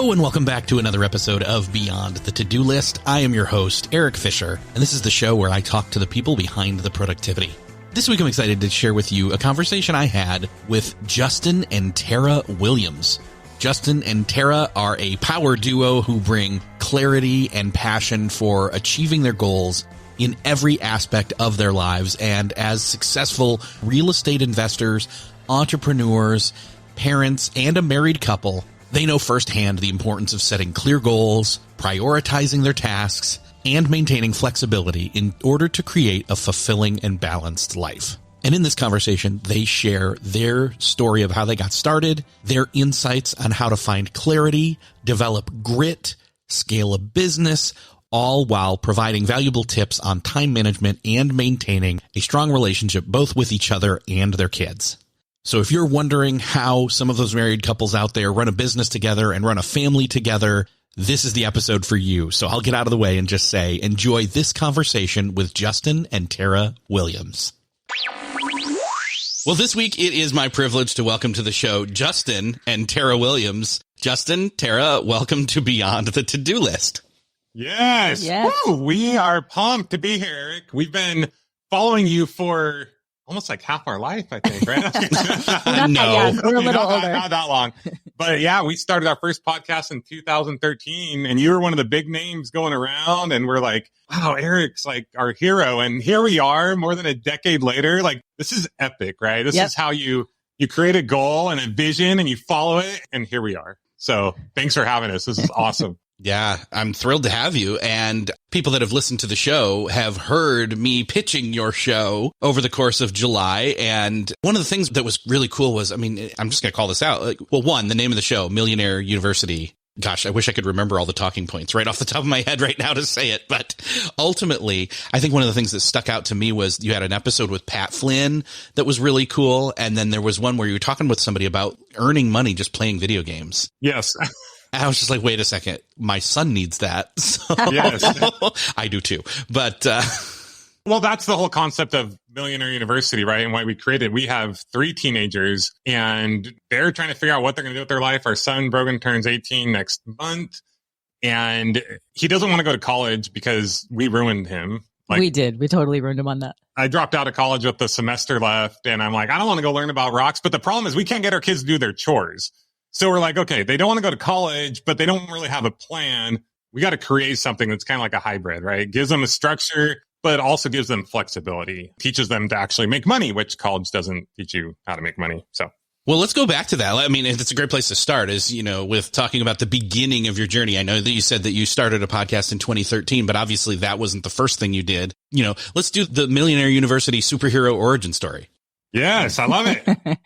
Hello and welcome back to another episode of Beyond the To-Do List. I am your host, Erik Fisher, and this is the show where I talk to the people behind the productivity. This week I'm excited to share with you a conversation I had with Justin and Tara Williams. Justin and Tara are a power duo who bring clarity and passion for achieving their goals in every aspect of their lives. And as successful real estate investors, entrepreneurs, parents, and a married couple, they know firsthand the importance of setting clear goals, prioritizing their tasks, and maintaining flexibility in order to create a fulfilling and balanced life. And in this conversation, they share their story of how they got started, their insights on how to find clarity, develop grit, scale a business, all while providing valuable tips on time management and maintaining a strong relationship both with each other and their kids. So if you're wondering how some of those married couples out there run a business together and run a family together, this is the episode for you. So I'll get out of the way and just say, enjoy this conversation with Justin and Tara Williams. Well, this week it is my privilege to welcome to the show Justin and Tara Williams. Justin, Tara, welcome to Beyond the To-Do List. Yes. Woo, we are pumped to be here, Erik. We've been following you for almost like half our life, I think, right? No, we're a little older. Not that long. But yeah, we started our first podcast in 2013 and you were one of the big names going around and we're like, wow, Erik's like our hero. And here we are more than a decade later. Like, this is epic, right? This is how you create a goal and a vision and you follow it. And here we are. So thanks for having us. This is awesome. Yeah, I'm thrilled to have you. And people that have listened to the show have heard me pitching your show over the course of July. And one of the things that was really cool was, I mean, I'm just going to call this out. Like, well, one, the name of the show, Millionaire University. Gosh, I wish I could remember all the talking points right off the top of my head right now to say it. But ultimately, I think one of the things that stuck out to me was you had an episode with Pat Flynn that was really cool. And then there was one where you were talking with somebody about earning money just playing video games. Yes. I was just like, wait a second, my son needs that. So yes. I do too. But well, that's the whole concept of Millionaire University, right? And why we created. We have 3 teenagers and they're trying to figure out what they're going to do with their life. Our son, Brogan, turns 18 next month and he doesn't want to go to college because we ruined him. Like, we did. We totally ruined him on that. I dropped out of college with the semester left and I'm like, I don't want to go learn about rocks. But the problem is we can't get our kids to do their chores. So we're like, okay, they don't want to go to college, but they don't really have a plan. We got to create something that's kind of like a hybrid, right? Gives them a structure, but also gives them flexibility, teaches them to actually make money, which college doesn't teach you how to make money. So, well, let's go back to that. I mean, it's a great place to start is, you know, with talking about the beginning of your journey. I know that you said that you started a podcast in 2013, but obviously that wasn't the first thing you did. You know, let's do the Millionaire University superhero origin story. Yes, I love it.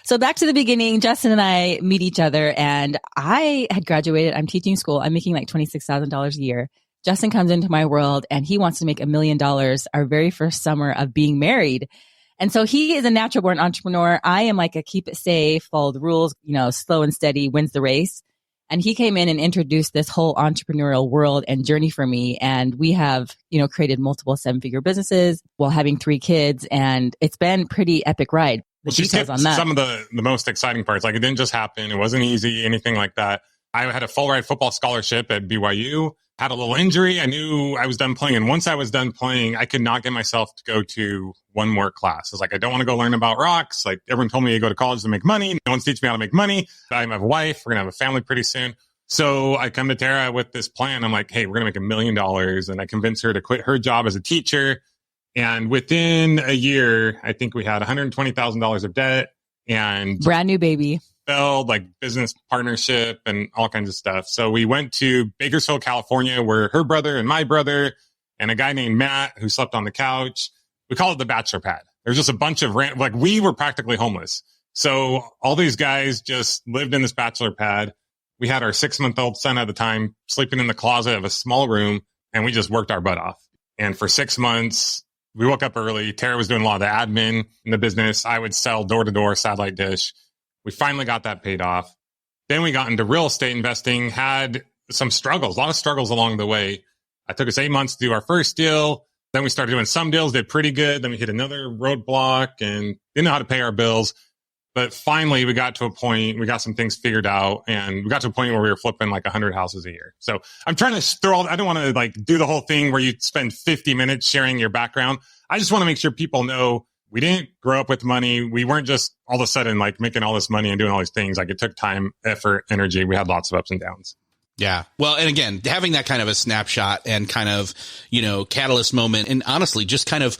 So back to the beginning, Justin and I meet each other and I had graduated. I'm teaching school. I'm making like $26,000 a year. Justin comes into my world and he wants to make $1 million our very first summer of being married. And so he is a natural born entrepreneur. I am like a keep it safe, follow the rules, you know, slow and steady wins the race. And he came in and introduced this whole entrepreneurial world and journey for me. And we have, you know, created multiple 7-figure businesses while having 3 kids. And it's been pretty epic ride. The details on that. Some of the most exciting parts, like it didn't just happen. It wasn't easy, anything like that. I had a full ride football scholarship at BYU, had a little injury. I knew I was done playing. And once I was done playing, I could not get myself to go to one more class. I was like, I don't want to go learn about rocks. Like everyone told me to go to college to make money. No one's teaching me how to make money. I have a wife. We're going to have a family pretty soon. So I come to Tara with this plan. I'm like, hey, we're going to make $1 million. And I convinced her to quit her job as a teacher. And within a year, I think we had $120,000 of debt and brand new baby, failed like business partnership and all kinds of stuff. So we went to Bakersfield, California, where her brother and my brother and a guy named Matt who slept on the couch. We call it the bachelor pad. There's just a bunch of like we were practically homeless. So all these guys just lived in this bachelor pad. We had our 6-month-old son at the time sleeping in the closet of a small room and we just worked our butt off. And for 6 months, we woke up early. Tara was doing a lot of the admin in the business. I would sell door-to-door satellite dish. We finally got that paid off. Then we got into real estate investing, had some struggles, a lot of struggles along the way. It took us 8 months to do our first deal. Then we started doing some deals, did pretty good. Then we hit another roadblock and didn't know how to pay our bills. But finally, we got to a point, we got some things figured out, and we got to a point where we were flipping like 100 houses a year. So I'm trying to I don't want to like do the whole thing where you spend 50 minutes sharing your background. I just want to make sure people know we didn't grow up with money. We weren't just all of a sudden like making all this money and doing all these things. Like it took time, effort, energy. We had lots of ups and downs. Yeah. Well, and again, having that kind of a snapshot and kind of, catalyst moment, and honestly, just kind of,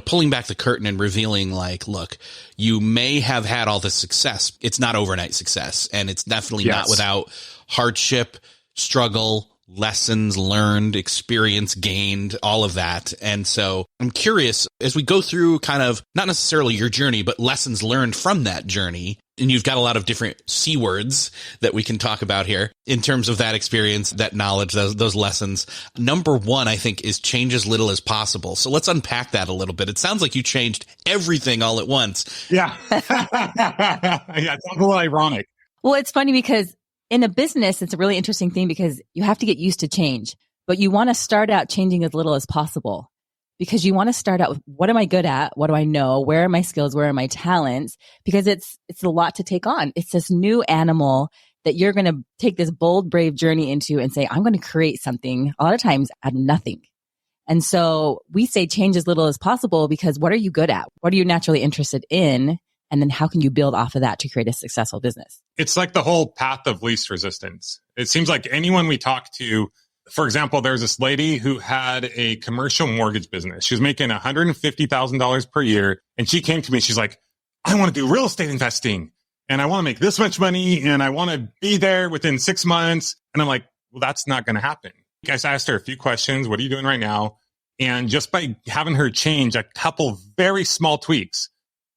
pulling back the curtain and revealing like, look, you may have had all this success. It's not overnight success, and it's definitely not without hardship, struggle, lessons learned, experience gained, all of that. And so I'm curious, as we go through kind of not necessarily your journey, but lessons learned from that journey. And you've got a lot of different C words that we can talk about here in terms of that experience, that knowledge, those lessons. Number one, I think, is change as little as possible. So let's unpack that a little bit. It sounds like you changed everything all at once. Yeah. Yeah, it's a little ironic. Well, it's funny because in a business, it's a really interesting thing because you have to get used to change, but you want to start out changing as little as possible. Because you want to start out with what am I good at? What do I know? Where are my skills? Where are my talents? Because it's a lot to take on. It's this new animal that you're going to take this bold, brave journey into and say, I'm going to create something a lot of times out of nothing. And so we say change as little as possible because what are you good at? What are you naturally interested in? And then how can you build off of that to create a successful business? It's like the whole path of least resistance. It seems like anyone we talk to, for example, there's this lady who had a commercial mortgage business. She was making $150,000 per year. And she came to me. She's like, I want to do real estate investing and I want to make this much money and I want to be there within 6 months. And I'm like, well, that's not going to happen. I asked her a few questions. What are you doing right now? And just by having her change a couple very small tweaks,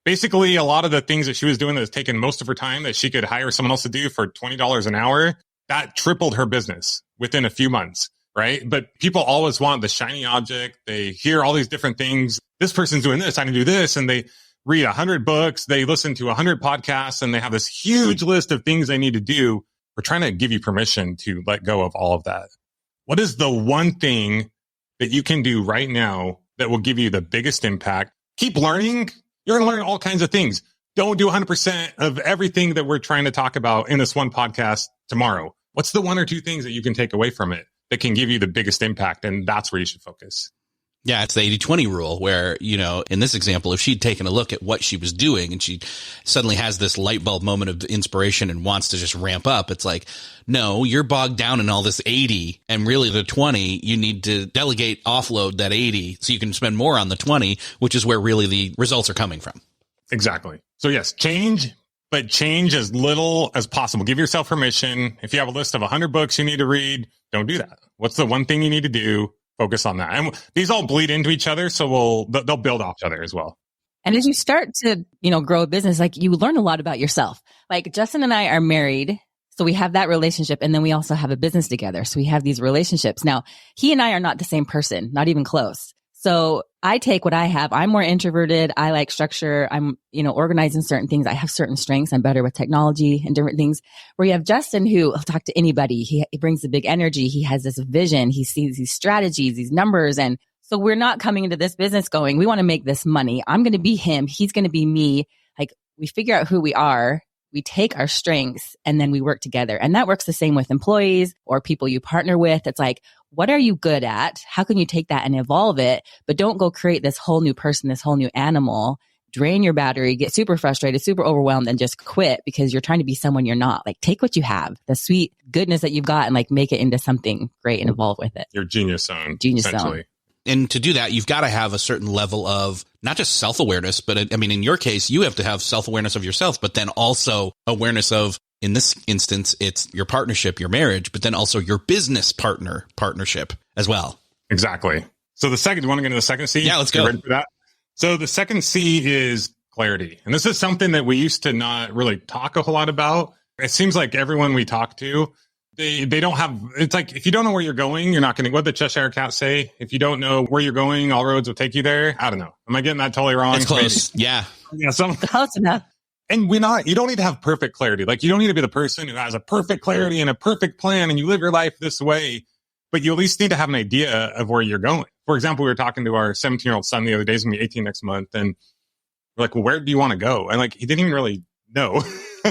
basically a lot of the things that she was doing that was taking most of her time that she could hire someone else to do for $20 an hour, that tripled her business within a few months, right? But people always want the shiny object. They hear all these different things. This person's doing this, I can do this. And they read 100 books, they listen to 100 podcasts, and they have this huge list of things they need to do. We're trying to give you permission to let go of all of that. What is the one thing that you can do right now that will give you the biggest impact? Keep learning. You're going to learn all kinds of things. Don't do 100% of everything that we're trying to talk about in this one podcast tomorrow. What's the one or two things that you can take away from it that can give you the biggest impact? And that's where you should focus. Yeah, it's the 80-20 rule where, in this example, if she'd taken a look at what she was doing and she suddenly has this light bulb moment of inspiration and wants to just ramp up, it's like, no, you're bogged down in all this 80 and really the 20, you need to delegate, offload that 80 so you can spend more on the 20, which is where really the results are coming from. Exactly. So yes, change, but change as little as possible. Give yourself permission. If you have a list of 100 books you need to read, don't do that. What's the one thing you need to do? Focus on that. And these all bleed into each other. So they'll build off each other as well. And as you start to, grow a business, like you learn a lot about yourself. Like Justin and I are married. So we have that relationship. And then we also have a business together. So we have these relationships. Now, he and I are not the same person, not even close. So I take what I have. I'm more introverted. I like structure. I'm, organizing certain things. I have certain strengths. I'm better with technology and different things. Where you have Justin, who will talk to anybody. He brings the big energy. He has this vision. He sees these strategies, these numbers. And so we're not coming into this business going, we want to make this money. I'm going to be him. He's going to be me. Like we figure out who we are. We take our strengths and then we work together. And that works the same with employees or people you partner with. It's like, what are you good at? How can you take that and evolve it? But don't go create this whole new person, this whole new animal, drain your battery, get super frustrated, super overwhelmed, and just quit because you're trying to be someone you're not. Like take what you have, the sweet goodness that you've got, and like make it into something great and evolve with it. Your genius zone. Genius zone. And to do that, you've got to have a certain level of not just self-awareness, but I mean, in your case, you have to have self-awareness of yourself, but then also awareness of, in this instance, it's your partnership, your marriage, but then also your business partnership as well. Exactly. So do you want to get into the second C? Yeah, let's go. Ready for that? So the second C is clarity. And this is something that we used to not really talk a whole lot about. It seems like everyone we talk to, they don't have, it's like, if you don't know where you're going, you're not going to, what did the Cheshire Cat say? If you don't know where you're going, all roads will take you there. I don't know. Am I getting that totally wrong? It's close. Maybe. Yeah. Yeah. Close enough. And you don't need to have perfect clarity. Like you don't need to be the person who has a perfect clarity and a perfect plan and you live your life this way, but you at least need to have an idea of where you're going. For example, we were talking to our 17-year-old son the other day. He's going to be 18 next month. And we're like, well, where do you want to go? And like, he didn't even really no.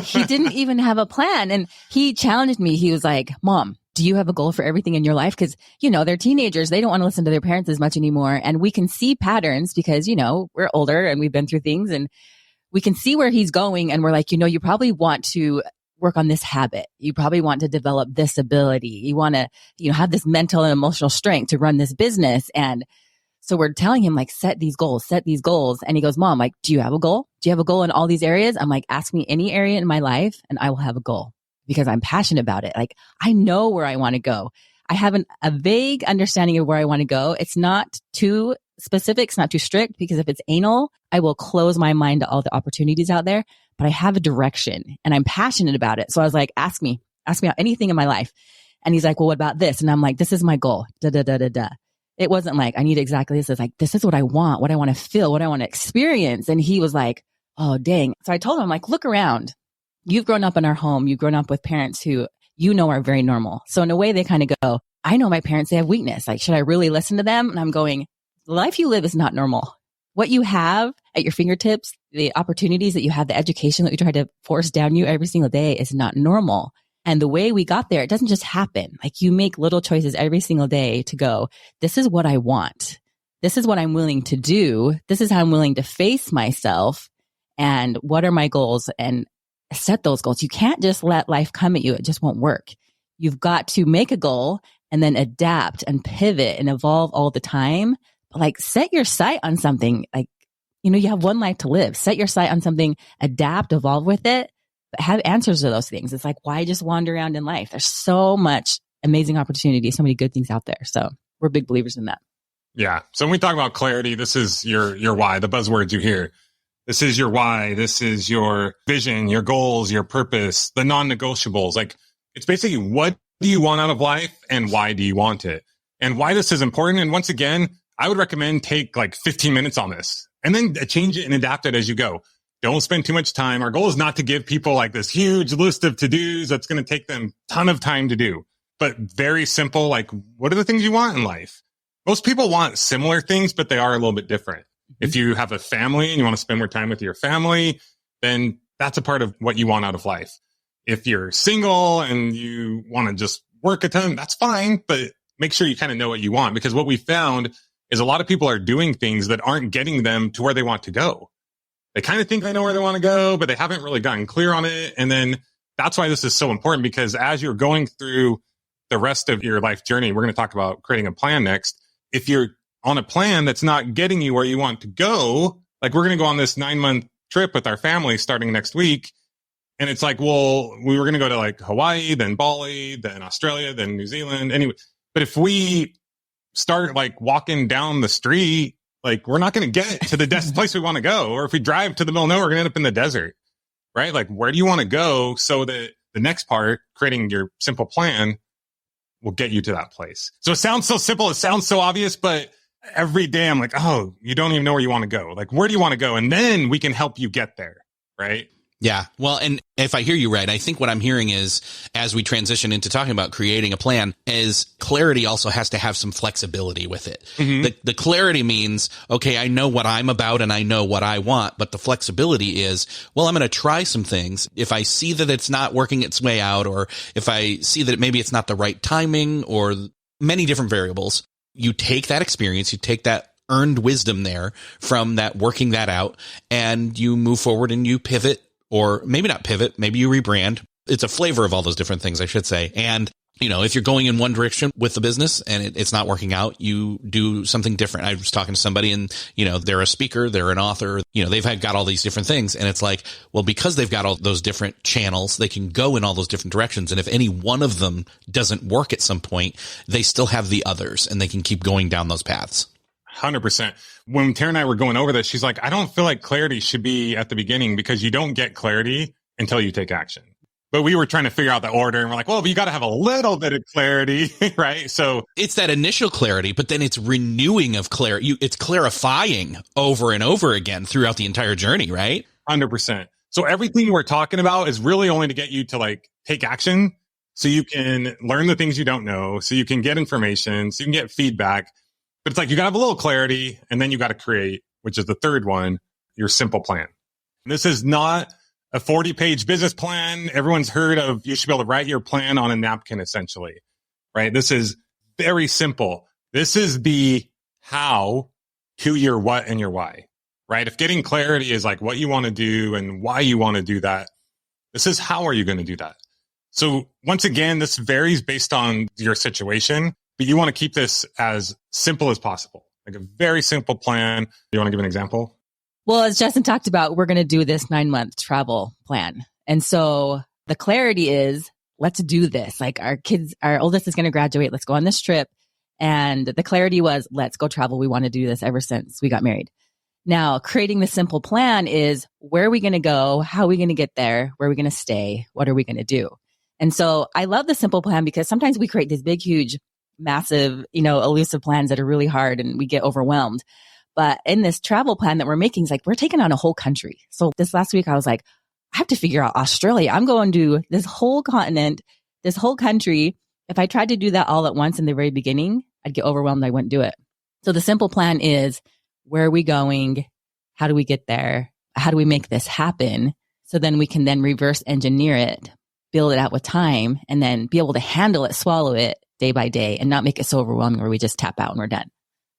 He didn't even have a plan. And he challenged me. He was like, Mom, do you have a goal for everything in your life? Because, they're teenagers. They don't want to listen to their parents as much anymore. And we can see patterns because, we're older and we've been through things and we can see where he's going. And we're like, you probably want to work on this habit. You probably want to develop this ability. You want to, have this mental and emotional strength to run this business. And so we're telling him like, set these goals. And he goes, Mom, like, do you have a goal? Do you have a goal in all these areas? I'm like, ask me any area in my life and I will have a goal because I'm passionate about it. Like, I know where I want to go. I have a vague understanding of where I want to go. It's not too specific. It's not too strict because if it's anal, I will close my mind to all the opportunities out there, but I have a direction and I'm passionate about it. So I was like, ask me about anything in my life. And he's like, well, what about this? And I'm like, this is my goal. It wasn't like, I need exactly this. It's like, this is what I want to feel, what I want to experience. And he was like, oh, dang. So I told him, like, look around. You've grown up in our home. You've grown up with parents who are very normal. So in a way, they kind of go, I know my parents, they have weakness. Like, should I really listen to them? And I'm going, the life you live is not normal. What you have at your fingertips, the opportunities that you have, the education that we try to force down you every single day is not normal. And the way we got there, it doesn't just happen. Like, you make little choices every single day to go, this is what I want. This is what I'm willing to do. This is how I'm willing to face myself. And what are my goals? And set those goals. You can't just let life come at you. It just won't work. You've got to make a goal and then adapt and pivot and evolve all the time. But like, set your sight on something. Like, you have one life to live. Set your sight on something, adapt, evolve with it, but have answers to those things. It's like, why just wander around in life? There's so much amazing opportunity, so many good things out there. So we're big believers in that. Yeah. So when we talk about clarity, this is your why, the buzzwords you hear. This is your why. This is your vision, your goals, your purpose, the non-negotiables. Like, it's basically, what do you want out of life and why do you want it? And why this is important. And once again, I would recommend take like 15 minutes on this and then change it and adapt it as you go. Don't spend too much time. Our goal is not to give people like this huge list of to-dos that's going to take them a ton of time to do, but very simple. Like, what are the things you want in life? Most people want similar things, but they are a little bit different. If you have a family and you want to spend more time with your family, then that's a part of what you want out of life. If you're single and you want to just work a ton, that's fine, but make sure you kind of know what you want, because what we found is a lot of people are doing things that aren't getting them to where they want to go. They kind of think they know where they want to go, but they haven't really gotten clear on it. And then that's why this is so important, because as you're going through the rest of your life journey, we're going to talk about creating a plan next. If you're on a plan that's not getting you where you want to go, like, we're going to go on this 9-month trip with our family starting next week. And it's like, well, we were going to go to like Hawaii, then Bali, then Australia, then New Zealand. Anyway, but if we start like walking down the street, like, we're not going to get to the place we want to go. Or if we drive to the middle of nowhere, we're going to end up in the desert, right? Like, where do you want to go so that the next part, creating your simple plan, will get you to that place? So it sounds so simple. It sounds so obvious, but every day I'm like, oh, you don't even know where you want to go. Like, where do you want to go? And then we can help you get there, right? Yeah. Well, and if I hear you right, I think what I'm hearing is, as we transition into talking about creating a plan, is clarity also has to have some flexibility with it. Mm-hmm. The clarity means, okay, I know what I'm about and I know what I want, but the flexibility is, well, I'm going to try some things. If I see that it's not working its way out, or if I see that maybe it's not the right timing, or many different variables, you take that experience, you take that earned wisdom there from that, working that out, and you move forward and you pivot. Or maybe not pivot, maybe you rebrand. It's a flavor of all those different things, I should say. And, if you're going in one direction with the business and it's not working out, you do something different. I was talking to somebody and, they're a speaker, they're an author, they've got all these different things. And it's like, well, because they've got all those different channels, they can go in all those different directions. And if any one of them doesn't work at some point, they still have the others and they can keep going down those paths. 100%. When Tara and I were going over this, she's like, I don't feel like clarity should be at the beginning, because you don't get clarity until you take action. But we were trying to figure out the order, and we're like, well, but you got to have a little bit of clarity, right? So it's that initial clarity, but then it's renewing of clarity. It's clarifying over and over again throughout the entire journey, right? 100%. So everything we're talking about is really only to get you to like take action, so you can learn the things you don't know, so you can get information, so you can get feedback. But it's like, you got to have a little clarity, and then you got to create, which is the third one, your simple plan. This is not a 40-page business plan. Everyone's heard of, you should be able to write your plan on a napkin, essentially, right? This is very simple. This is the how to your what and your why, right? If getting clarity is like what you want to do and why you want to do that, this is how are you going to do that? So once again, this varies based on your situation, but you want to keep this as simple as possible, like a very simple plan. You want to give an example? Well, as Justin talked about, we're going to do this 9-month travel plan. And so the clarity is, let's do this. Like our oldest is going to graduate. Let's go on this trip. And the clarity was, let's go travel. We want to do this ever since we got married. Now, creating the simple plan is, where are we going to go? How are we going to get there? Where are we going to stay? What are we going to do? And so I love the simple plan because sometimes we create these big, huge, massive, elusive plans that are really hard and we get overwhelmed. But in this travel plan that we're making, it's like we're taking on a whole country. So this last week, I was like, I have to figure out Australia. I'm going to this whole continent, this whole country. If I tried to do that all at once in the very beginning, I'd get overwhelmed. I wouldn't do it. So the simple plan is, where are we going? How do we get there? How do we make this happen? So then we can then reverse engineer it, build it out with time, and then be able to handle it, swallow it day by day and not make it so overwhelming where we just tap out and we're done.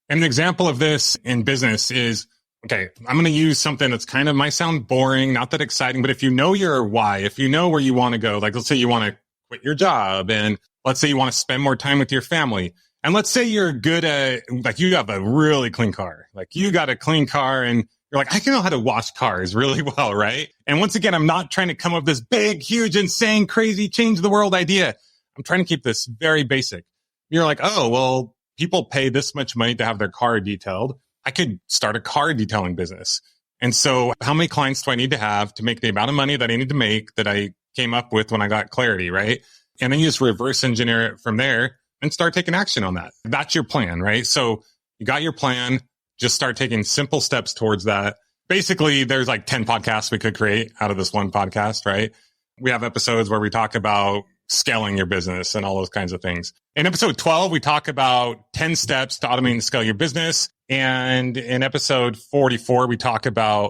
And an example of this in business is, okay, I'm going to use something that's kind of might sound boring, not that exciting, but if you know your why, if you know where you want to go, like let's say you want to quit your job and let's say you want to spend more time with your family. And let's say you're good at, like you have a really clean car, like you got a clean car and you're like, I can know how to wash cars really well, right? And once again, I'm not trying to come up with this big, huge, insane, crazy, change the world idea. I'm trying to keep this very basic. You're like, oh, well, people pay this much money to have their car detailed. I could start a car detailing business. And so how many clients do I need to have to make the amount of money that I need to make that I came up with when I got clarity, right? And then you just reverse engineer it from there and start taking action on that. That's your plan, right? So you got your plan, just start taking simple steps towards that. Basically, there's like 10 podcasts we could create out of this one podcast, right? We have episodes where we talk about scaling your business and all those kinds of things. In episode 12, we talk about 10 steps to automate and scale your business. And in episode 44, we talk about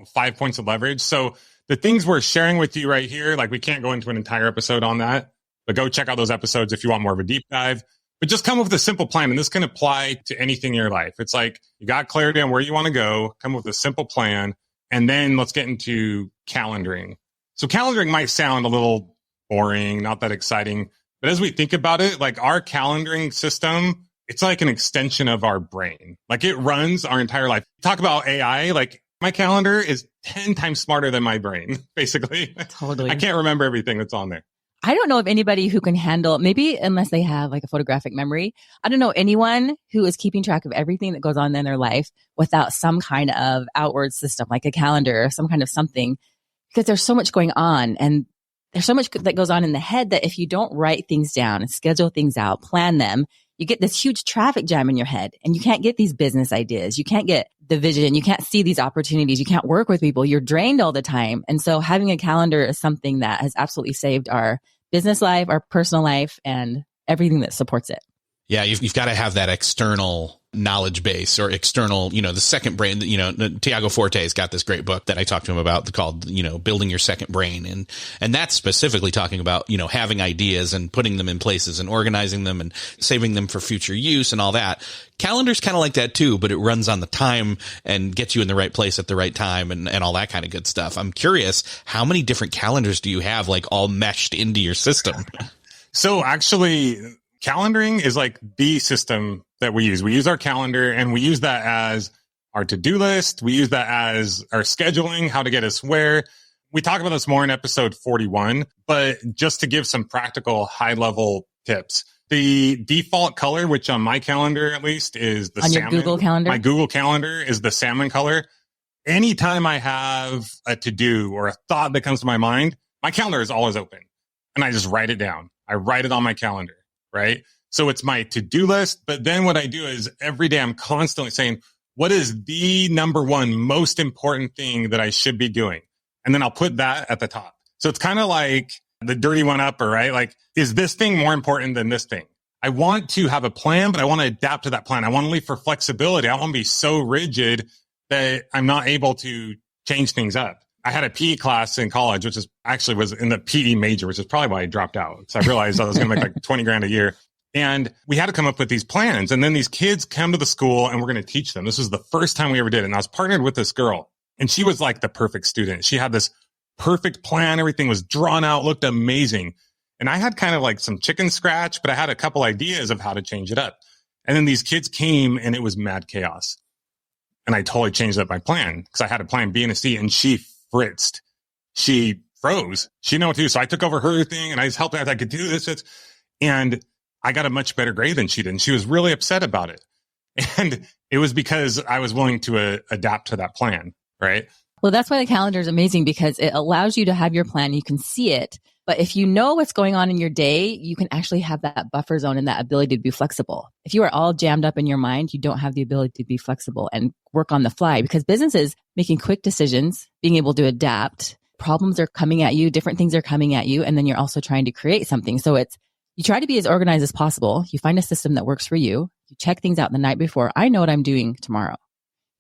5 points of leverage. So the things we're sharing with you right here, like we can't go into an entire episode on that, but go check out those episodes if you want more of a deep dive. But just come up with a simple plan. And this can apply to anything in your life. It's like you got clarity on where you want to go, come up with a simple plan, and then let's get into calendaring. So calendaring might sound a little boring, not that exciting. But as we think about it, like our calendaring system, it's like an extension of our brain. Like it runs our entire life. Talk about AI, like my calendar is 10 times smarter than my brain, basically. Totally. I can't remember everything that's on there. I don't know of anybody who can handle, maybe unless they have like a photographic memory. I don't know anyone who is keeping track of everything that goes on in their life without some kind of outward system, like a calendar or some kind of something, because there's so much going on and there's so much that goes on in the head that if you don't write things down and schedule things out, plan them, you get this huge traffic jam in your head and you can't get these business ideas. You can't get the vision. You can't see these opportunities. You can't work with people. You're drained all the time. And so having a calendar is something that has absolutely saved our business life, our personal life, and everything that supports it. Yeah, you've got to have that external knowledge base or external, the second brain. Tiago Forte's got this great book that I talked to him about called, Building Your Second Brain. And that's specifically talking about, having ideas and putting them in places and organizing them and saving them for future use and all that. Calendar's kind of like that too, but it runs on the time and gets you in the right place at the right time and all that kind of good stuff. I'm curious, how many different calendars do you have like all meshed into your system? So actually, calendaring is like the system that we use. We use our calendar and we use that as our to-do list. We use that as our scheduling, how to get us where. We talk about this more in episode 41, but just to give some practical high-level tips. The default color, which on my calendar at least is the salmon. On your Google Calendar? My Google Calendar is the salmon color. Anytime I have a to-do or a thought that comes to my mind, my calendar is always open and I just write it down. I write it on my calendar. Right? So it's my to-do list. But then what I do is every day I'm constantly saying, what is the number one most important thing that I should be doing? And then I'll put that at the top. So it's kind of like the dirty one upper, right? Like, is this thing more important than this thing? I want to have a plan, but I want to adapt to that plan. I want to leave for flexibility. I don't want to be so rigid that I'm not able to change things up. I had a PE class in college, which is actually was in the PE major, which is probably why I dropped out. So I realized I was going to make like 20 grand a year. And we had to come up with these plans. And then these kids come to the school and we're going to teach them. This was the first time we ever did it. And I was partnered with this girl and she was like the perfect student. She had this perfect plan. Everything was drawn out, looked amazing. And I had kind of like some chicken scratch, but I had a couple ideas of how to change it up. And then these kids came and it was mad chaos. And I totally changed up my plan because I had a plan B and a C and she fritzed. She froze. She didn't know what to do. So I took over her thing and I just helped her. I could do this. And I got a much better grade than she did. And she was really upset about it. And it was because I was willing to adapt to that plan, right? Well, that's why the calendar is amazing because it allows you to have your plan. You can see it. But if you know what's going on in your day, you can actually have that buffer zone and that ability to be flexible. If you are all jammed up in your mind, you don't have the ability to be flexible and work on the fly because business is making quick decisions, being able to adapt. Problems are coming at you, different things are coming at you. And then you're also trying to create something. So you try to be as organized as possible. You find a system that works for you. You check things out the night before. I know what I'm doing tomorrow.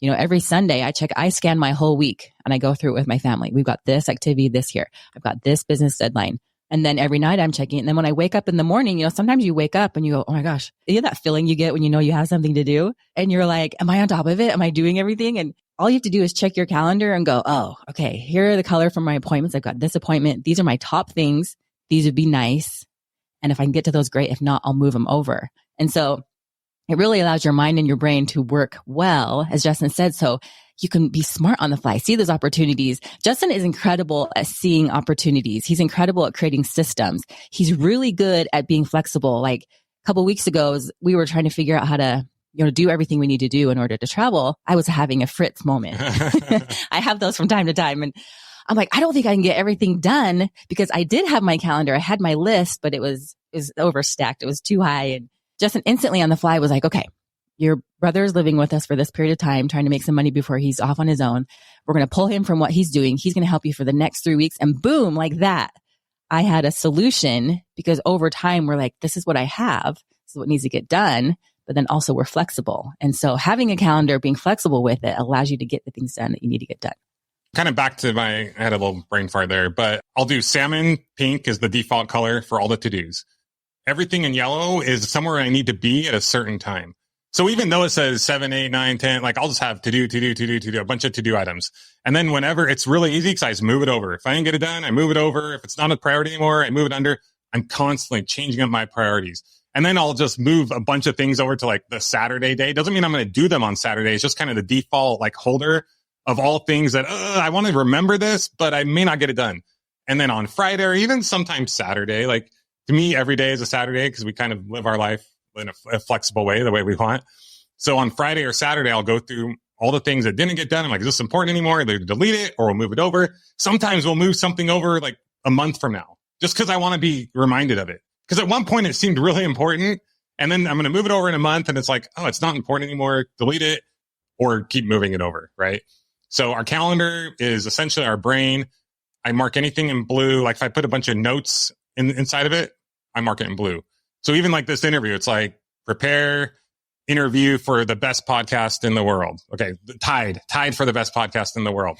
Every Sunday I scan my whole week and I go through it with my family. We've got this activity this year. I've got this business deadline. And then every night I'm checking it. And then when I wake up in the morning, sometimes you wake up and you go, oh my gosh, you know that feeling you get when you know you have something to do and you're like, am I on top of it? Am I doing everything? And all you have to do is check your calendar and go, oh, okay, here are the color for my appointments. I've got this appointment. These are my top things. These would be nice. And if I can get to those, great. If not, I'll move them over. And so it really allows your mind and your brain to work well, as Justin said, so you can be smart on the fly, see those opportunities. Justin is incredible at seeing opportunities. He's incredible at creating systems. He's really good at being flexible. Like a couple of weeks ago, we were trying to figure out how to do everything we need to do in order to travel. I was having a Fritz moment. I have those from time to time. And I'm like, I don't think I can get everything done because I did have my calendar. I had my list, but it was overstacked. It was too high. And Justin instantly on the fly was like, okay, your brother is living with us for this period of time, trying to make some money before he's off on his own. We're going to pull him from what he's doing. He's going to help you for the next 3 weeks. And boom, like that, I had a solution because over time we're like, this is what I have. This is what needs to get done. But then also we're flexible. And so having a calendar, being flexible with it allows you to get the things done that you need to get done. Kind of back to I had a little brain fart there, but I'll do salmon pink is the default color for all the to-dos. Everything in yellow is somewhere I need to be at a certain time. So even though it says 7, 8, 9, 10, like I'll just have to do, a bunch of to-do items. And then whenever it's really easy because I just move it over. If I didn't get it done, I move it over. If it's not a priority anymore, I move it under. I'm constantly changing up my priorities. And then I'll just move a bunch of things over to like the Saturday day. Doesn't mean I'm going to do them on Saturday. It's just kind of the default like holder of all things that I want to remember this, but I may not get it done. And then on Friday or even sometimes Saturday, like to me, every day is a Saturday because we kind of live our life in a flexible way, the way we want. So on Friday or Saturday, I'll go through all the things that didn't get done. I'm like, is this important anymore? Either delete it or we'll move it over. Sometimes we'll move something over like a month from now, just because I want to be reminded of it. Because at one point it seemed really important. And then I'm going to move it over in a month and it's like, oh, it's not important anymore. Delete it or keep moving it over. Right. So our calendar is essentially our brain. I mark anything in blue. Like if I put a bunch of notes inside of it, I mark it in blue. So even like this interview, it's like prepare interview for the best podcast in the world. Okay. Tied for the best podcast in the world.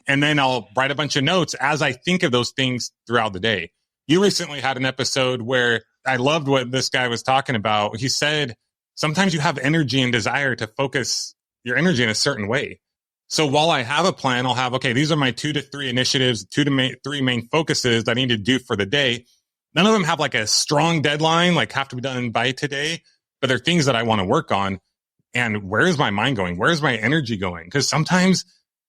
And then I'll write a bunch of notes as I think of those things throughout the day. You recently had an episode where I loved what this guy was talking about. He said, sometimes you have energy and desire to focus your energy in a certain way. So while I have a plan, I'll have, okay, these are my 2 to 3 initiatives, 2 to 3 main focuses that I need to do for the day. None of them have like a strong deadline, like have to be done by today, but they're things that I want to work on. And where is my mind going? Where is my energy going? Because sometimes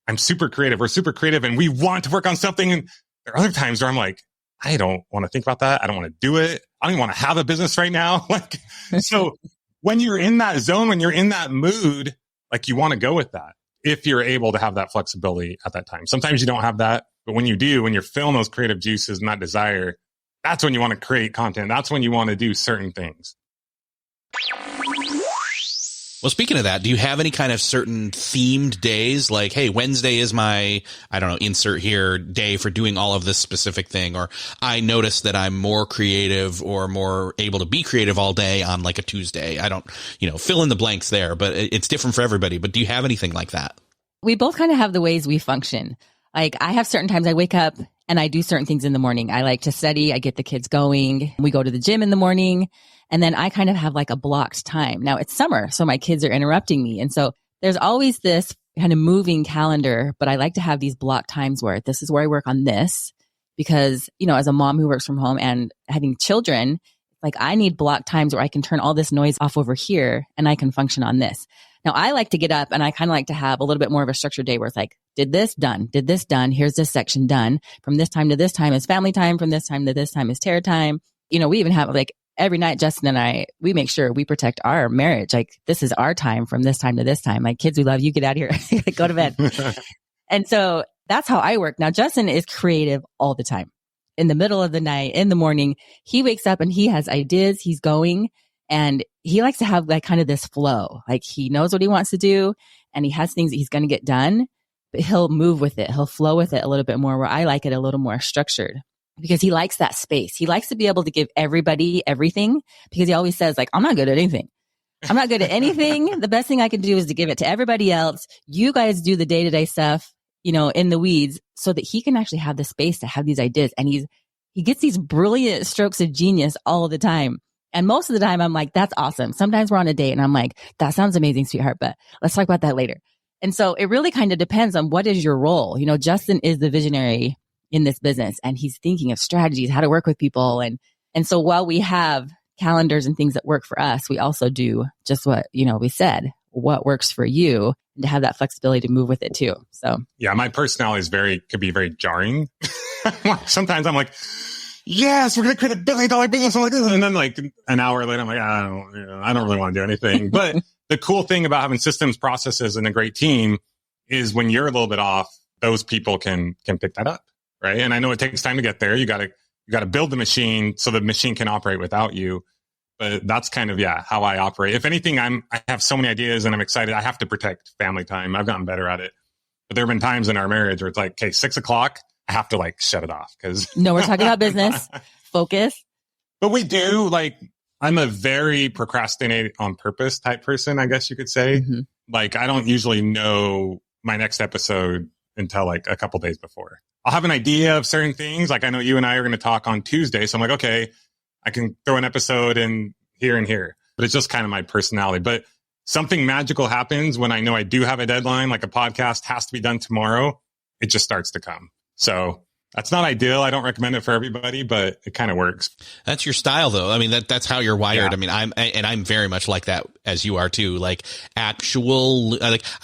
I'm super creative. We're super creative and we want to work on something. And there are other times where I'm like, I don't want to think about that. I don't want to do it. I don't even want to have a business right now. Like, so when you're in that zone, when you're in that mood, like you want to go with that. If you're able to have that flexibility at that time. Sometimes you don't have that, but when you do, when you're feeling those creative juices and that desire, that's when you want to create content. That's when you want to do certain things. Well, speaking of that, do you have any kind of certain themed days? Like, hey, Wednesday is my, I don't know, insert here day for doing all of this specific thing. Or I notice that I'm more creative or more able to be creative all day on like a Tuesday. I don't, fill in the blanks there, but it's different for everybody. But do you have anything like that? We both kind of have the ways we function. Like I have certain times I wake up and I do certain things in the morning. I like to study. I get the kids going. We go to the gym in the morning. And then I kind of have like a blocked time. Now it's summer, so my kids are interrupting me. And so there's always this kind of moving calendar, but I like to have these blocked times where this is where I work on this because, as a mom who works from home and having children, like I need blocked times where I can turn all this noise off over here and I can function on this. Now I like to get up and I kind of like to have a little bit more of a structured day where it's like, did this done, here's this section done. From this time to this time is family time. From this time to this time is terror time. We even have like every night, Justin and I, we make sure we protect our marriage. Like this is our time from this time to this time. Like kids, we love you. Get out of here. Go to bed. And so that's how I work. Now, Justin is creative all the time. In the middle of the night, in the morning, he wakes up and he has ideas. He's going and he likes to have like kind of this flow. Like he knows what he wants to do and he has things that he's going to get done, but he'll move with it. He'll flow with it a little bit more where I like it a little more structured because he likes that space. He likes to be able to give everybody everything because he always says like, I'm not good at anything. I'm not good at anything. The best thing I can do is to give it to everybody else. You guys do the day-to-day stuff, in the weeds so that he can actually have the space to have these ideas. And he gets these brilliant strokes of genius all the time. And most of the time I'm like, that's awesome. Sometimes we're on a date and I'm like, that sounds amazing, sweetheart, but let's talk about that later. And so it really kind of depends on what is your role. Justin is the visionary in this business and he's thinking of strategies, how to work with people. And so while we have calendars and things that work for us, we also do just what, we said, what works for you and to have that flexibility to move with it too. So yeah, my personality could be very jarring. Sometimes I'm like, yes, we're going to create $1 billion business. I'm like, and then like an hour later, I'm like, I don't really want to do anything. But the cool thing about having systems, processes, and a great team is when you're a little bit off, those people can pick that up. Right. And I know it takes time to get there. You got to build the machine so the machine can operate without you. But that's kind of, how I operate. If anything, I have so many ideas and I'm excited. I have to protect family time. I've gotten better at it. But there have been times in our marriage where it's like, okay, 6:00, I have to like shut it off because no, we're talking about business. Focus. But we do I'm a very procrastinate on purpose type person, I guess you could say. Mm-hmm. Like I don't usually know my next episode until like a couple days before. I'll have an idea of certain things. Like I know you and I are going to talk on Tuesday. So I'm like, okay, I can throw an episode in here and here, but it's just kind of my personality. But something magical happens when I know I do have a deadline, like a podcast has to be done tomorrow. It just starts to come. So that's not ideal. I don't recommend it for everybody, but it kind of works. That's your style though. I mean, that's how you're wired. Yeah. I mean, I'm very much like that as you are too. Like I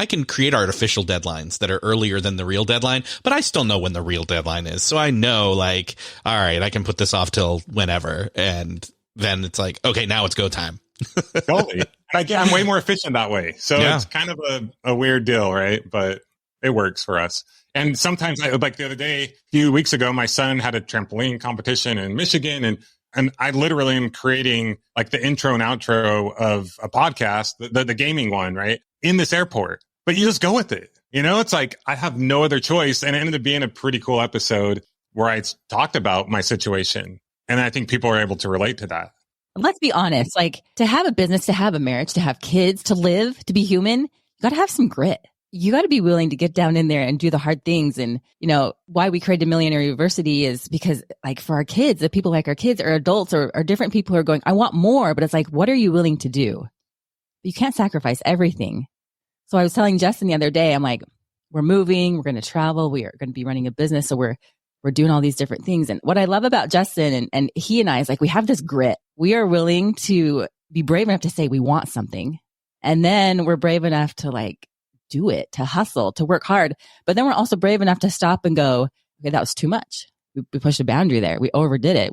can create artificial deadlines that are earlier than the real deadline, but I still know when the real deadline is. So I know like, all right, I can put this off till whenever. And then it's like, okay, now it's go time. Totally. I'm way more efficient that way. So It's kind of a weird deal, right? But it works for us. And sometimes, like the other day, a few weeks ago, my son had a trampoline competition in Michigan, and I literally am creating like the intro and outro of a podcast, the gaming one, right, in this airport. But you just go with it. It's like I have no other choice. And it ended up being a pretty cool episode where I talked about my situation. And I think people are able to relate to that. Let's be honest, like to have a business, to have a marriage, to have kids, to live, to be human, you got to have some grit. You got to be willing to get down in there and do the hard things. And, why we created Millionaire University is because like for our kids, the people like our kids or adults or different people who are going, I want more, but it's like, what are you willing to do? You can't sacrifice everything. So I was telling Justin the other day, I'm like, we're moving, we're going to travel, we are going to be running a business. So we're doing all these different things. And what I love about Justin and he and I is like, we have this grit. We are willing to be brave enough to say we want something. And then we're brave enough to like, do it, to hustle, to work hard. But then we're also brave enough to stop and go, okay, that was too much. We pushed a boundary there. We overdid it.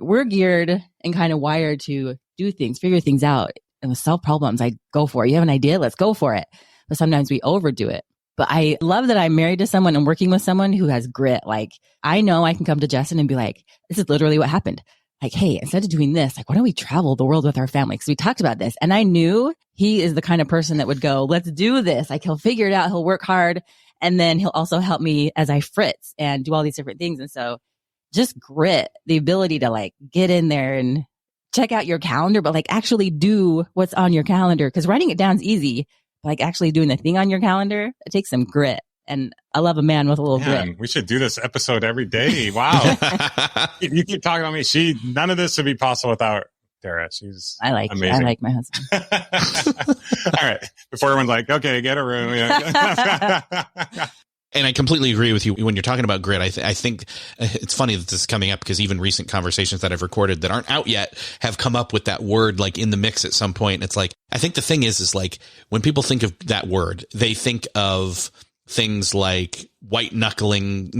We're geared and kind of wired to do things, figure things out. And with solve problems, I go for it. You have an idea? Let's go for it. But sometimes we overdo it. But I love that I'm married to someone and working with someone who has grit. Like I know I can come to Justin and be like, this is literally what happened. Like, hey, instead of doing this, like, why don't we travel the world with our family? Because we talked about this. And I knew he is the kind of person that would go, let's do this. Like he'll figure it out. He'll work hard. And then he'll also help me as I fritz and do all these different things. And so just grit, the ability to like get in there and check out your calendar, but like actually do what's on your calendar. Because writing it down is easy, like actually doing the thing on your calendar, it takes some grit. And I love a man with a little grit. We should do this episode every day. Wow. You keep talking about me. None of this would be possible without Tara. She's amazing. I like my husband. All right. Before everyone's like, okay, get a room. Yeah. And I completely agree with you when you're talking about grit. I think it's funny that this is coming up because even recent conversations that I've recorded that aren't out yet have come up with that word like in the mix at some point. It's like, I think the thing is like when people think of that word, they think of things like white knuckling,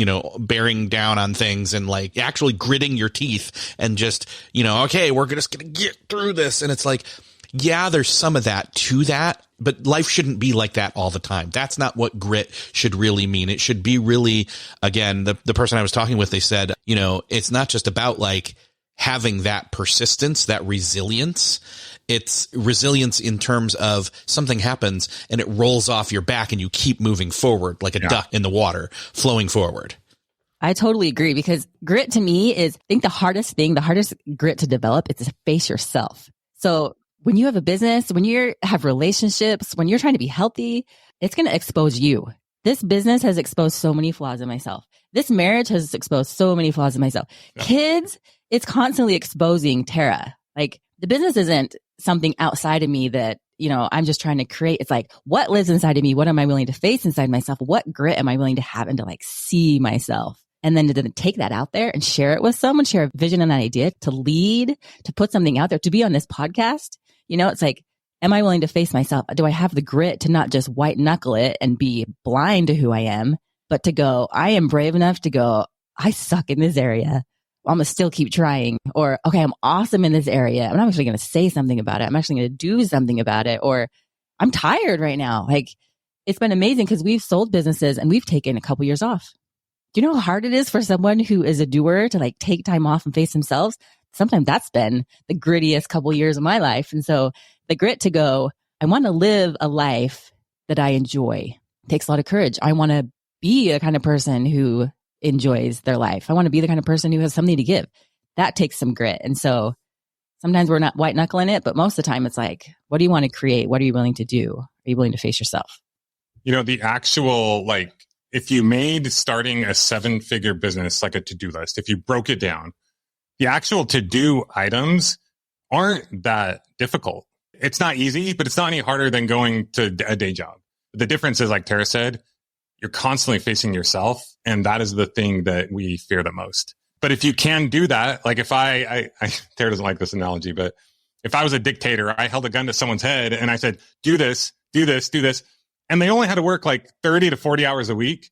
bearing down on things and like actually gritting your teeth and just, okay, we're just going to get through this. And it's like, yeah, there's some of that to that, but life shouldn't be like that all the time. That's not what grit should really mean. It should be really, again, the person I was talking with, they said, it's not just about like having that persistence, that resilience. It's resilience in terms of something happens and it rolls off your back and you keep moving forward like a duck in the water flowing forward. I totally agree because grit to me is, I think the hardest grit to develop is to face yourself. So when you have a business, when you have relationships, when you're trying to be healthy, it's going to expose you. This business has exposed so many flaws in myself. This marriage has exposed so many flaws in myself. Kids, it's constantly exposing Tara. Like the business isn't something outside of me that, I'm just trying to create. It's like, what lives inside of me? What am I willing to face inside myself? What grit am I willing to have and to like see myself? And then to take that out there and share it with someone, share a vision and an idea, to lead, to put something out there, to be on this podcast. It's like, am I willing to face myself? Do I have the grit to not just white knuckle it and be blind to who I am, but to go, I am brave enough to go, I suck in this area. I'm going to still keep trying. Or, okay, I'm awesome in this area. I'm actually going to say something about it. I'm actually going to do something about it. Or I'm tired right now. Like it's been amazing because we've sold businesses and we've taken a couple years off. Do you know how hard it is for someone who is a doer to like take time off and face themselves? Sometimes that's been the grittiest couple years of my life. And so the grit to go, I want to live a life that I enjoy. It takes a lot of courage. I want to be the kind of person who enjoys their life. I want to be the kind of person who has something to give. That takes some grit. And so sometimes we're not white knuckling it, but most of the time it's like, what do you want to create? What are you willing to do? Are you willing to face yourself? The actual, like, if you made starting a 7-figure business like a to-do list, if you broke it down, the actual to-do items aren't that difficult. It's not easy, but it's not any harder than going to a day job. The difference is, like Tara said, you're constantly facing yourself. And that is the thing that we fear the most. But if you can do that, like if I Tara doesn't like this analogy, but if I was a dictator, I held a gun to someone's head and I said, do this, do this, do this. And they only had to work like 30 to 40 hours a week.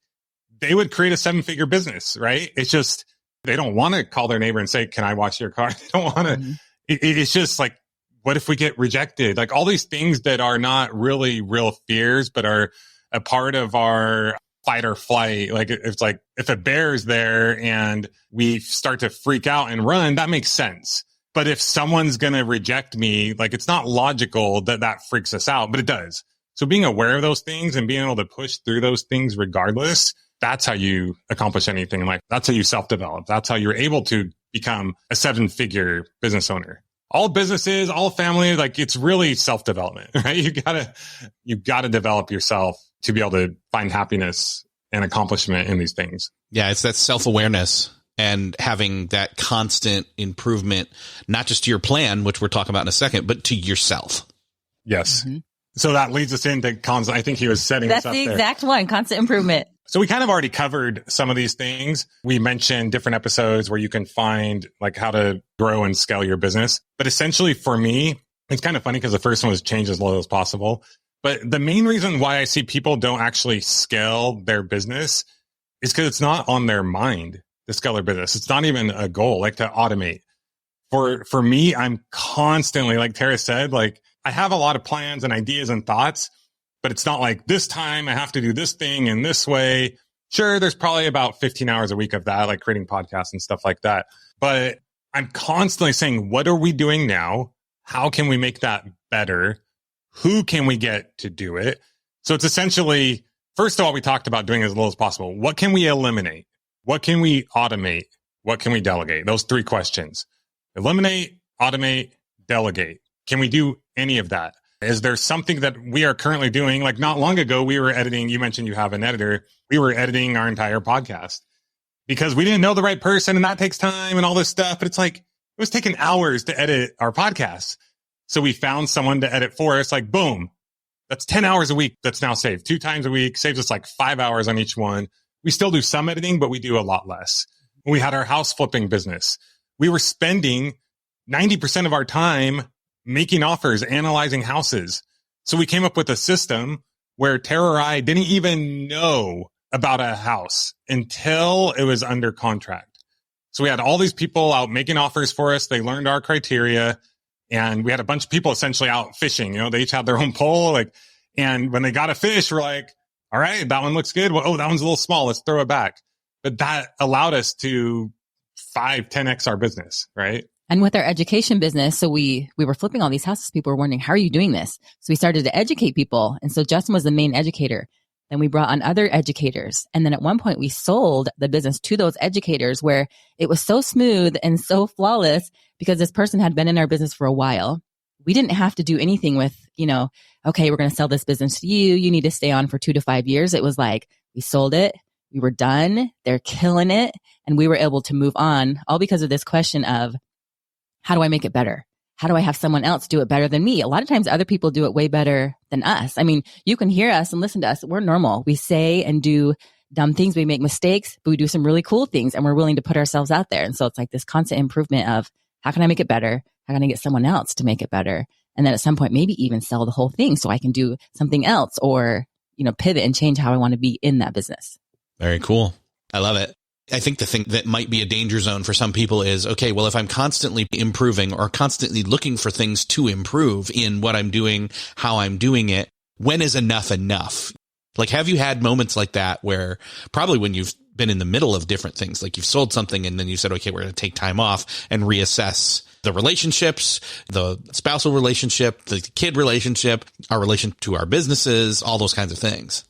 They would create a 7-figure business, right? It's just, they don't want to call their neighbor and say, can I wash your car? They don't want to. Mm-hmm. It's just like, what if we get rejected? Like all these things that are not really real fears, but are a part of our fight or flight. Like it's like, if a bear is there and we start to freak out and run, that makes sense. But if someone's going to reject me, like it's not logical that freaks us out, but it does. So being aware of those things and being able to push through those things regardless, that's how you accomplish anything in life. That's how you self-develop. That's how you're able to become a 7-figure business owner. All businesses, all family, like it's really self-development, right? You gotta develop yourself to be able to find happiness and accomplishment in these things. Yeah, it's that self-awareness and having that constant improvement, not just to your plan, which we're talking about in a second, but to yourself. Yes. Mm-hmm. So that leads us into constant. I think he was setting us up there. That's the exact one, constant improvement. So we kind of already covered some of these things. We mentioned different episodes where you can find like how to grow and scale your business. But essentially for me, it's kind of funny because the first one was change as low as possible. But the main reason why I see people don't actually scale their business is because it's not on their mind to scale their business. It's not even a goal, like to automate. For me, I'm constantly, like Tara said, like I have a lot of plans and ideas and thoughts, but it's not like this time I have to do this thing in this way. Sure, there's probably about 15 hours a week of that, like creating podcasts and stuff like that. But I'm constantly saying, what are we doing now? How can we make that better? Who can we get to do it? So it's essentially, first of all, we talked about doing as little as possible. What can we eliminate? What can we automate? What can we delegate? Those 3 questions. Eliminate, automate, delegate. Can we do any of that? Is there something that we are currently doing? Like not long ago, we were editing, you mentioned you have an editor. We were editing our entire podcast because we didn't know the right person and that takes time and all this stuff. But it's like, it was taking hours to edit our podcast. So we found someone to edit for us, like boom, that's 10 hours a week. That's now saved 2 times a week, saves us like 5 hours on each one. We still do some editing, but we do a lot less. When we had our house flipping business, we were spending 90% of our time making offers, analyzing houses. So we came up with a system where Tara or I didn't even know about a house until it was under contract. So we had all these people out making offers for us. They learned our criteria. And we had a bunch of people essentially out fishing. They each had their own pole. And when they got a fish, we're like, all right, that one looks good. Well, oh, that one's a little small. Let's throw it back. But that allowed us to 10x our business, right? And with our education business, so we were flipping all these houses. People were wondering, how are you doing this? So we started to educate people. And so Justin was the main educator. Then we brought on other educators. And then at one point we sold the business to those educators where it was so smooth and so flawless because this person had been in our business for a while. We didn't have to do anything with, okay, we're going to sell this business to you. You need to stay on for 2 to 5 years. It was like, we sold it. We were done. They're killing it. And we were able to move on all because of this question of, how do I make it better? How do I have someone else do it better than me? A lot of times other people do it way better than us. I mean, you can hear us and listen to us. We're normal. We say and do dumb things. We make mistakes, but we do some really cool things and we're willing to put ourselves out there. And so it's like this constant improvement of how can I make it better? How can I get someone else to make it better? And then at some point, maybe even sell the whole thing so I can do something else or, pivot and change how I want to be in that business. Very cool. I love it. I think the thing that might be a danger zone for some people is, okay, well, if I'm constantly improving or constantly looking for things to improve in what I'm doing, how I'm doing it, when is enough enough? Like, have you had moments like that where probably when you've been in the middle of different things, like you've sold something and then you said, okay, we're going to take time off and reassess the relationships, the spousal relationship, the kid relationship, our relation to our businesses, all those kinds of things.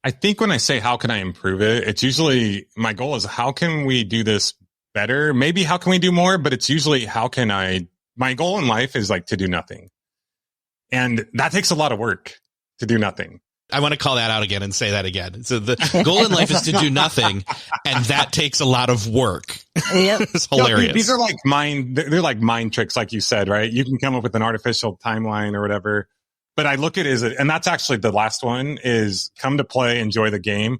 I think when I say, how can I improve it? It's usually my goal is how can we do this better? Maybe how can we do more? But it's usually my goal in life is like to do nothing. And that takes a lot of work to do nothing. I want to call that out again and say that again. So the goal in life is to do nothing. And that takes a lot of work. Yep. It's hilarious. These are like they're like mind tricks, like you said, right? You can come up with an artificial timeline or whatever. But I look at it and that's actually the last one is come to play, enjoy the game.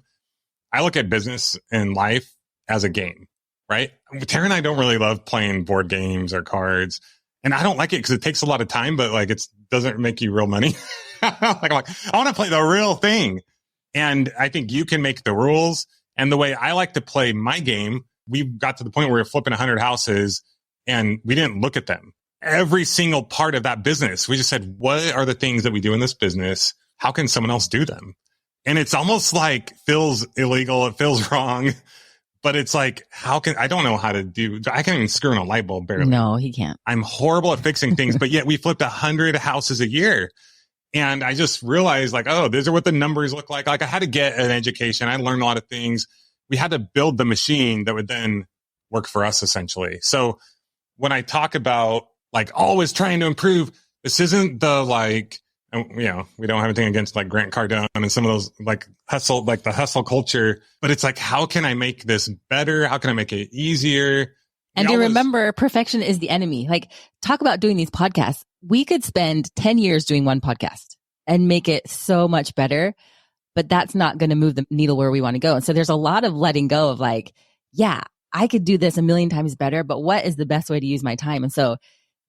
I look at business and life as a game, right? Tara and I don't really love playing board games or cards. And I don't like it because it takes a lot of time, but like it doesn't make you real money. I'm like, I want to play the real thing. And I think you can make the rules. And the way I like to play my game, we got to the point where we're flipping 100 houses and we didn't look at them. Every single part of that business. We just said, what are the things that we do in this business? How can someone else do them? And it's almost like feels illegal. It feels wrong, but it's like, I don't know how to I can't even screw in a light bulb barely. No, he can't. I'm horrible at fixing things, but yet we flipped 100 houses a year. And I just realized like, oh, these are what the numbers look like. Like I had to get an education. I learned a lot of things. We had to build the machine that would then work for us essentially. So when I talk about like always trying to improve, this isn't the like, we don't have anything against like Grant Cardone and some of those like the hustle culture, but it's like, how can I make this better? How can I make it easier? And to remember, perfection is the enemy. Like talk about doing these podcasts. We could spend 10 years doing one podcast and make it so much better, but that's not going to move the needle where we want to go. And so there's a lot of letting go of like, yeah, I could do this a million times better, but what is the best way to use my time? And so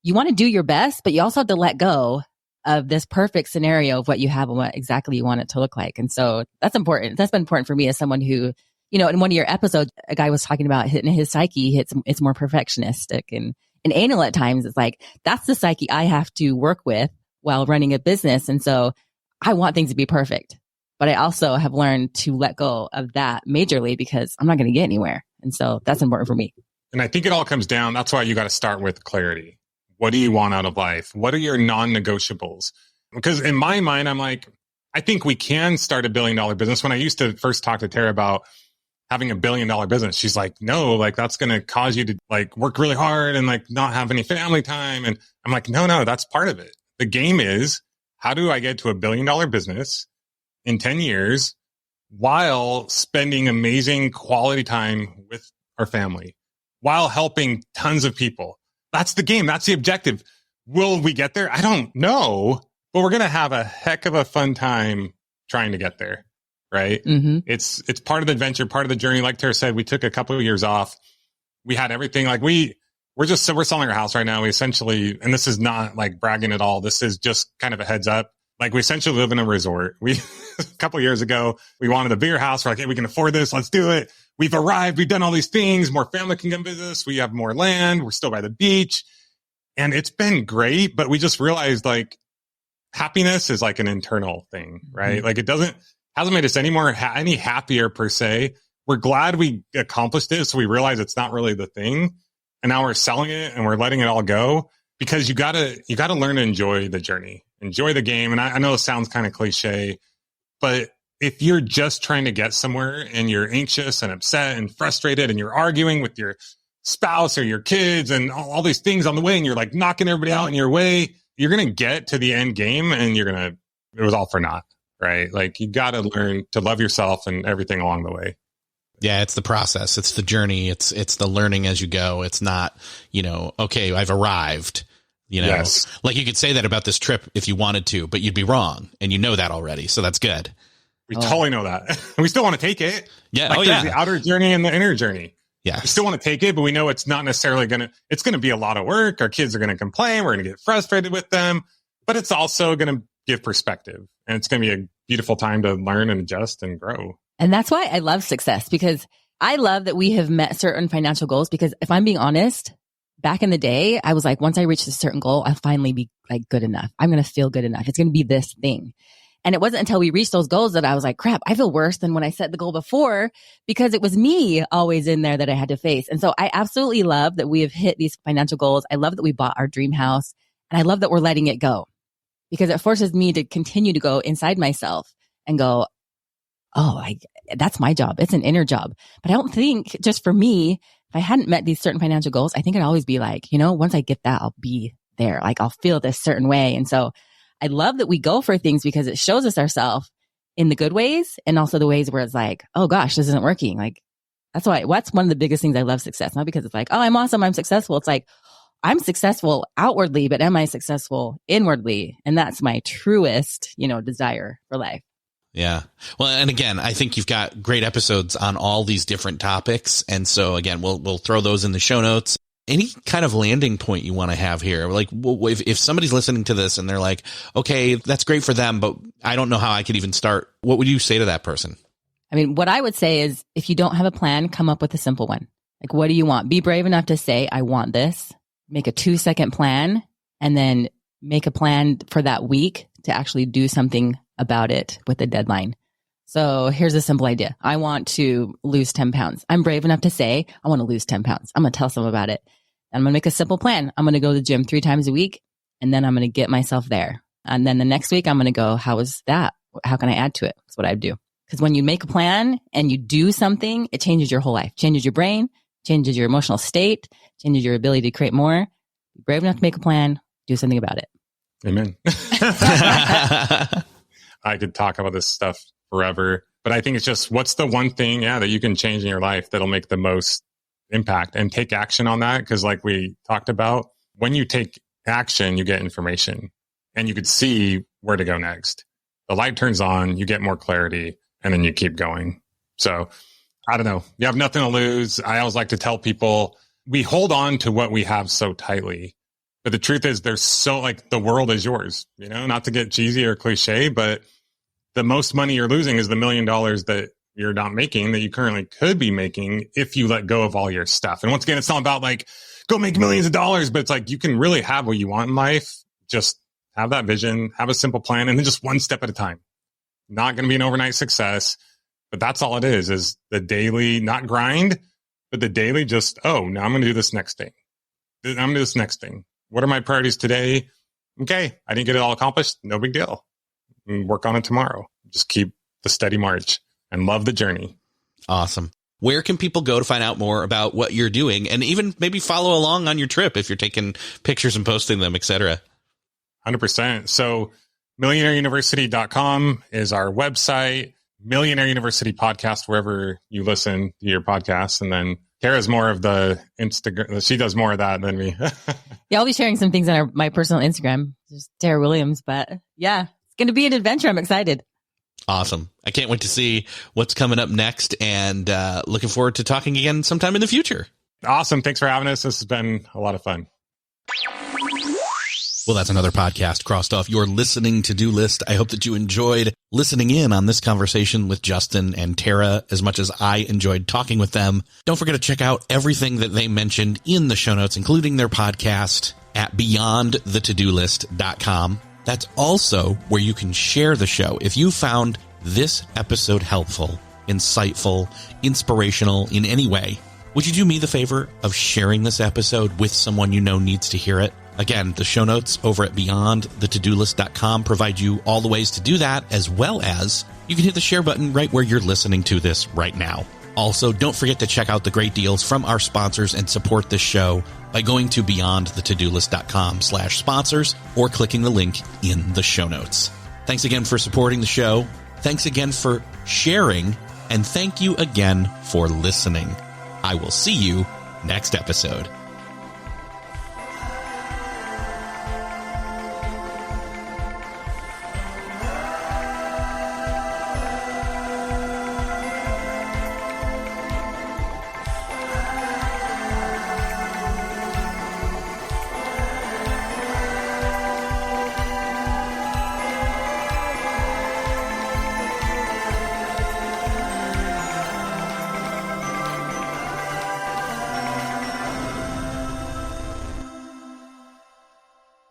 you want to do your best, but you also have to let go of this perfect scenario of what you have and what exactly you want it to look like. And so that's important. That's been important for me as someone who, in one of your episodes, a guy was talking about hitting his psyche. It's more perfectionistic and anal at times. It's like, that's the psyche I have to work with while running a business. And so I want things to be perfect, but I also have learned to let go of that majorly because I'm not going to get anywhere. And so that's important for me. And I think it all comes down. That's why you got to start with clarity. What do you want out of life? What are your non-negotiables? Because in my mind, I'm like, I think we can start $1 billion business. When I used to first talk to Tara about having $1 billion business, she's like, no, like that's going to cause you to like work really hard and like not have any family time. And I'm like, no, that's part of it. The game is how do I get to $1 billion business in 10 years while spending amazing quality time with our family, while helping tons of people? That's the game. That's the objective. Will we get there? I don't know, but we're going to have a heck of a fun time trying to get there. Right. Mm-hmm. It's part of the adventure, part of the journey. Like Tara said, we took a couple of years off. We had everything. Like we're selling our house right now. We essentially, and this is not like bragging at all. This is just kind of a heads up. Like we essentially live in a resort. We, a couple of years ago, we wanted a bigger house. We're like, hey, we can afford this. Let's do it. We've arrived. We've done all these things. More family can come visit us. We have more land. We're still by the beach. And it's been great. But we just realized like happiness is like an internal thing, right? Mm-hmm. Like hasn't made us any happier per se. We're glad we accomplished it. So we realize it's not really the thing. And now we're selling it and we're letting it all go, because you gotta learn to enjoy the journey, enjoy the game. And I know it sounds kind of cliche, but if you're just trying to get somewhere and you're anxious and upset and frustrated and you're arguing with your spouse or your kids and all these things on the way, and you're like knocking everybody out in your way, you're going to get to the end game and it was all for naught. Right? Like you got to learn to love yourself and everything along the way. Yeah, it's the process. It's the journey. It's the learning as you go. It's not, okay, I've arrived. Yes. Like you could say that about this trip if you wanted to, but you'd be wrong, and you know that already. So that's good. We totally know that. We still want to take it. Yeah. Like there's the outer journey and the inner journey. Yeah. We still want to take it, but we know it's not necessarily it's going to be a lot of work. Our kids are going to complain. We're going to get frustrated with them, but it's also going to give perspective, and it's going to be a beautiful time to learn and adjust and grow. And that's why I love success, because I love that we have met certain financial goals. Because if I'm being honest, back in the day, I was like, once I reach a certain goal, I'll finally be like good enough. I'm going to feel good enough. It's going to be this thing. And it wasn't until we reached those goals that I was like, crap, I feel worse than when I set the goal before, because it was me always in there that I had to face. And so I absolutely love that we have hit these financial goals. I love that we bought our dream house, and I love that we're letting it go, because it forces me to continue to go inside myself and go, that's my job. It's an inner job. But I don't think, just for me, if I hadn't met these certain financial goals, I think I'd always be like, once I get that, I'll be there. Like I'll feel this certain way. And so I love that we go for things, because it shows us ourselves in the good ways, and also the ways where it's like, oh gosh, this isn't working. Like that's one of the biggest things I love success. Not because it's like, oh, I'm awesome, I'm successful. It's like, I'm successful outwardly, but am I successful inwardly? And that's my truest, desire for life. Yeah. Well, and again, I think you've got great episodes on all these different topics. And so again, we'll throw those in the show notes. Any kind of landing point you want to have here? Like if somebody's listening to this and they're like, okay, that's great for them, but I don't know how I could even start. What would you say to that person? I mean, what I would say is, if you don't have a plan, come up with a simple one. Like, what do you want? Be brave enough to say, I want this. Make a 2-second plan, and then make a plan for that week to actually do something about it with a deadline. So here's a simple idea. I want to lose 10 pounds. I'm brave enough to say, I want to lose 10 pounds. I'm going to tell someone about it. I'm going to make a simple plan. I'm going to go to the gym 3 times a week, and then I'm going to get myself there. And then the next week, I'm going to go, how is that? How can I add to it? That's what I do. Because when you make a plan and you do something, it changes your whole life, changes your brain, changes your emotional state, changes your ability to create more. Be brave enough to make a plan, do something about it. Amen. I could talk about this stuff forever, but I think it's just, what's the one thing, that you can change in your life that'll make the most impact, and take action on that. Because like we talked about, when you take action, you get information, and you could see where to go next. The light turns on, you get more clarity, and then you keep going. So I don't know. You have nothing to lose. I always like to tell people, we hold on to what we have so tightly. But the truth is, there's so, like, the world is yours, not to get cheesy or cliche, but the most money you're losing is the $1 million that you're not making, that you currently could be making if you let go of all your stuff. And once again, it's not about like, go make millions of dollars, but it's like, you can really have what you want in life. Just have that vision, have a simple plan, and then just one step at a time. Not going to be an overnight success, but that's all it is the daily, not grind, but the daily just, now I'm going to do this next thing. I'm going to do this next thing. What are my priorities today? Okay, I didn't get it all accomplished. No big deal. Work on it tomorrow. Just keep the steady march and love the journey. Awesome. Where can people go to find out more about what you're doing, and even maybe follow along on your trip if you're taking pictures and posting them, etc.? 100%. So millionaireuniversity.com is our website. Millionaire University podcast, wherever you listen to your podcast. And then Tara's more of the Instagram. She does more of that than me. Yeah, I'll be sharing some things on my personal Instagram, just Tara Williams. But yeah, it's going to be an adventure. I'm excited. Awesome. I can't wait to see what's coming up next, and looking forward to talking again sometime in the future. Awesome. Thanks for having us. This has been a lot of fun. Well, that's another podcast crossed off your listening to-do list. I hope that you enjoyed listening in on this conversation with Justin and Tara as much as I enjoyed talking with them. Don't forget to check out everything that they mentioned in the show notes, including their podcast at beyondthetodolist.com. That's also where you can share the show. If you found this episode helpful, insightful, inspirational in any way, would you do me the favor of sharing this episode with someone you know needs to hear it? Again, the show notes over at beyondthetodolist.com provide you all the ways to do that, as well as you can hit the share button right where you're listening to this right now. Also, don't forget to check out the great deals from our sponsors and support this show by going to beyondthetodolist.com/sponsors or clicking the link in the show notes. Thanks again for supporting the show. Thanks again for sharing. And thank you again for listening. I will see you next episode.